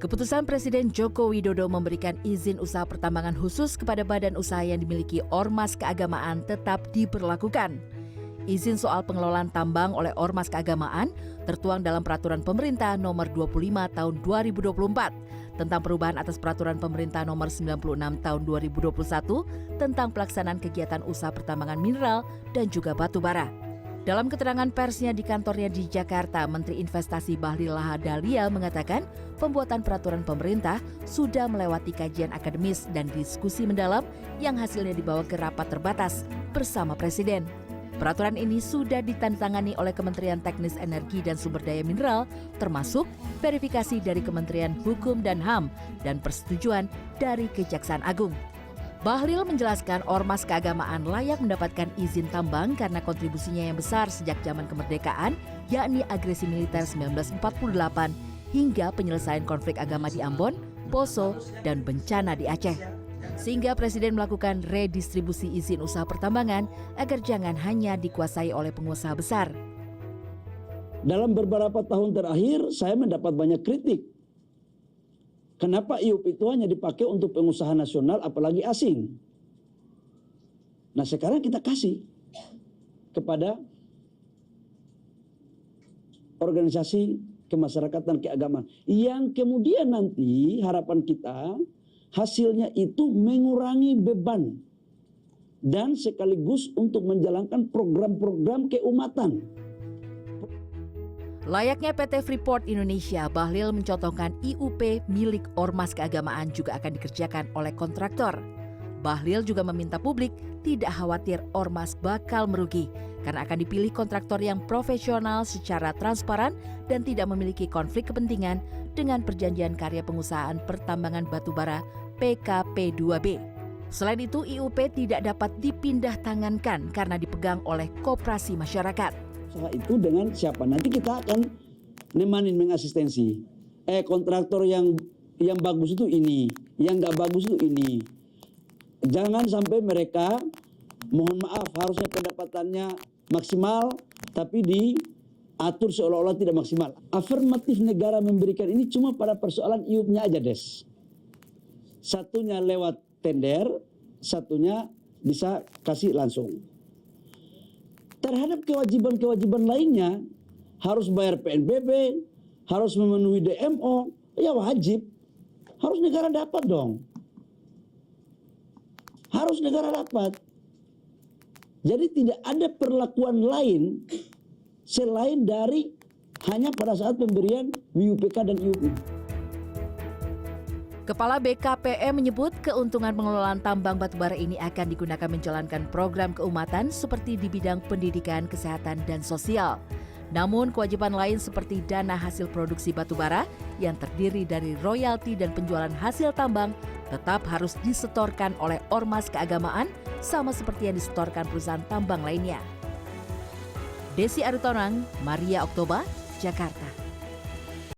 Keputusan Presiden Joko Widodo memberikan izin usaha pertambangan khusus kepada badan usaha yang dimiliki ormas keagamaan tetap diberlakukan. Izin soal pengelolaan tambang oleh ormas keagamaan tertuang dalam Peraturan Pemerintah Nomor 25 Tahun 2024 tentang perubahan atas Peraturan Pemerintah Nomor 96 Tahun 2021 tentang pelaksanaan kegiatan usaha pertambangan mineral dan juga batu bara. Dalam keterangan persnya di kantornya di Jakarta, Menteri Investasi Bahlil Lahadalia mengatakan pembuatan peraturan pemerintah sudah melewati kajian akademis dan diskusi mendalam yang hasilnya dibawa ke rapat terbatas bersama Presiden. Peraturan ini sudah ditandatangani oleh Kementerian Teknis Energi dan Sumber Daya Mineral, termasuk verifikasi dari Kementerian Hukum dan HAM dan persetujuan dari Kejaksaan Agung. Bahlil menjelaskan ormas keagamaan layak mendapatkan izin tambang karena kontribusinya yang besar sejak zaman kemerdekaan, yakni agresi militer 1948 hingga penyelesaian konflik agama di Ambon, Poso, dan bencana di Aceh. Sehingga Presiden melakukan redistribusi izin usaha pertambangan agar jangan hanya dikuasai oleh pengusaha besar. Dalam beberapa tahun terakhir, saya mendapat banyak kritik. Kenapa IUP itu hanya dipakai untuk pengusaha nasional apalagi asing? Nah sekarang kita kasih kepada organisasi kemasyarakatan keagamaan. Yang kemudian nanti harapan kita hasilnya itu mengurangi beban dan sekaligus untuk menjalankan program-program keumatan. Layaknya PT Freeport Indonesia, Bahlil mencontohkan IUP milik ormas keagamaan juga akan dikerjakan oleh kontraktor. Bahlil juga meminta publik tidak khawatir ormas bakal merugi karena akan dipilih kontraktor yang profesional secara transparan dan tidak memiliki konflik kepentingan dengan Perjanjian Karya Pengusahaan Pertambangan Batubara PKP2B. Selain itu, IUP tidak dapat dipindah tangankan karena dipegang oleh koperasi masyarakat. Usaha itu dengan siapa? Nanti kita akan nemanin mengasistensi. Kontraktor yang bagus itu ini, yang nggak bagus itu ini. Jangan sampai mereka, mohon maaf, harusnya pendapatannya maksimal, tapi diatur seolah-olah tidak maksimal. Afirmatif negara memberikan ini cuma pada persoalan IUP-nya aja, Des. Satunya lewat tender, satunya bisa kasih langsung. Terhadap kewajiban-kewajiban lainnya, harus bayar PNBP, harus memenuhi DMO, ya wajib. Harus negara dapat dong. Harus negara dapat. Jadi tidak ada perlakuan lain selain dari hanya pada saat pemberian WUPK dan IUP. Kepala BKPM menyebut keuntungan pengelolaan tambang batubara ini akan digunakan menjalankan program keumatan seperti di bidang pendidikan, kesehatan, dan sosial. Namun kewajiban lain seperti dana hasil produksi batubara yang terdiri dari royalti dan penjualan hasil tambang tetap harus disetorkan oleh ormas keagamaan sama seperti yang disetorkan perusahaan tambang lainnya. Desi Aritonang, Maria Oktober, Jakarta.